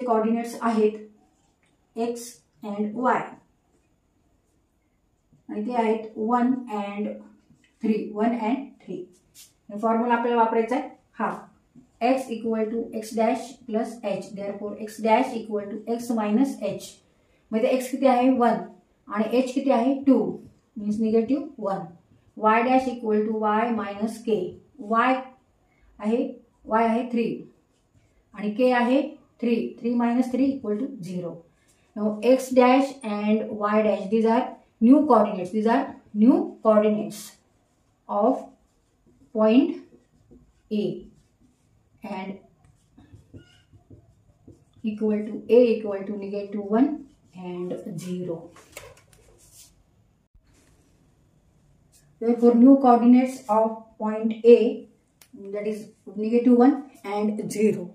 Coordinates आहेत x and y आणि ते आहेत 1 and 3. हे फॉर्म्युला आपल्याला वापरायचा आहे हा x equal to x dash plus h therefore x dash equal to x minus h म्हणजे x किती आहे 1 आणि h किती आहे 2 means negative 1. y dash equal to y minus k y आहे 3 आणि k आहे 3 minus 3 equal to 0. Now x dash and y dash, these are new coordinates of point A and equal to negative 1 and 0. Therefore new coordinates of point A, that is negative 1 and 0.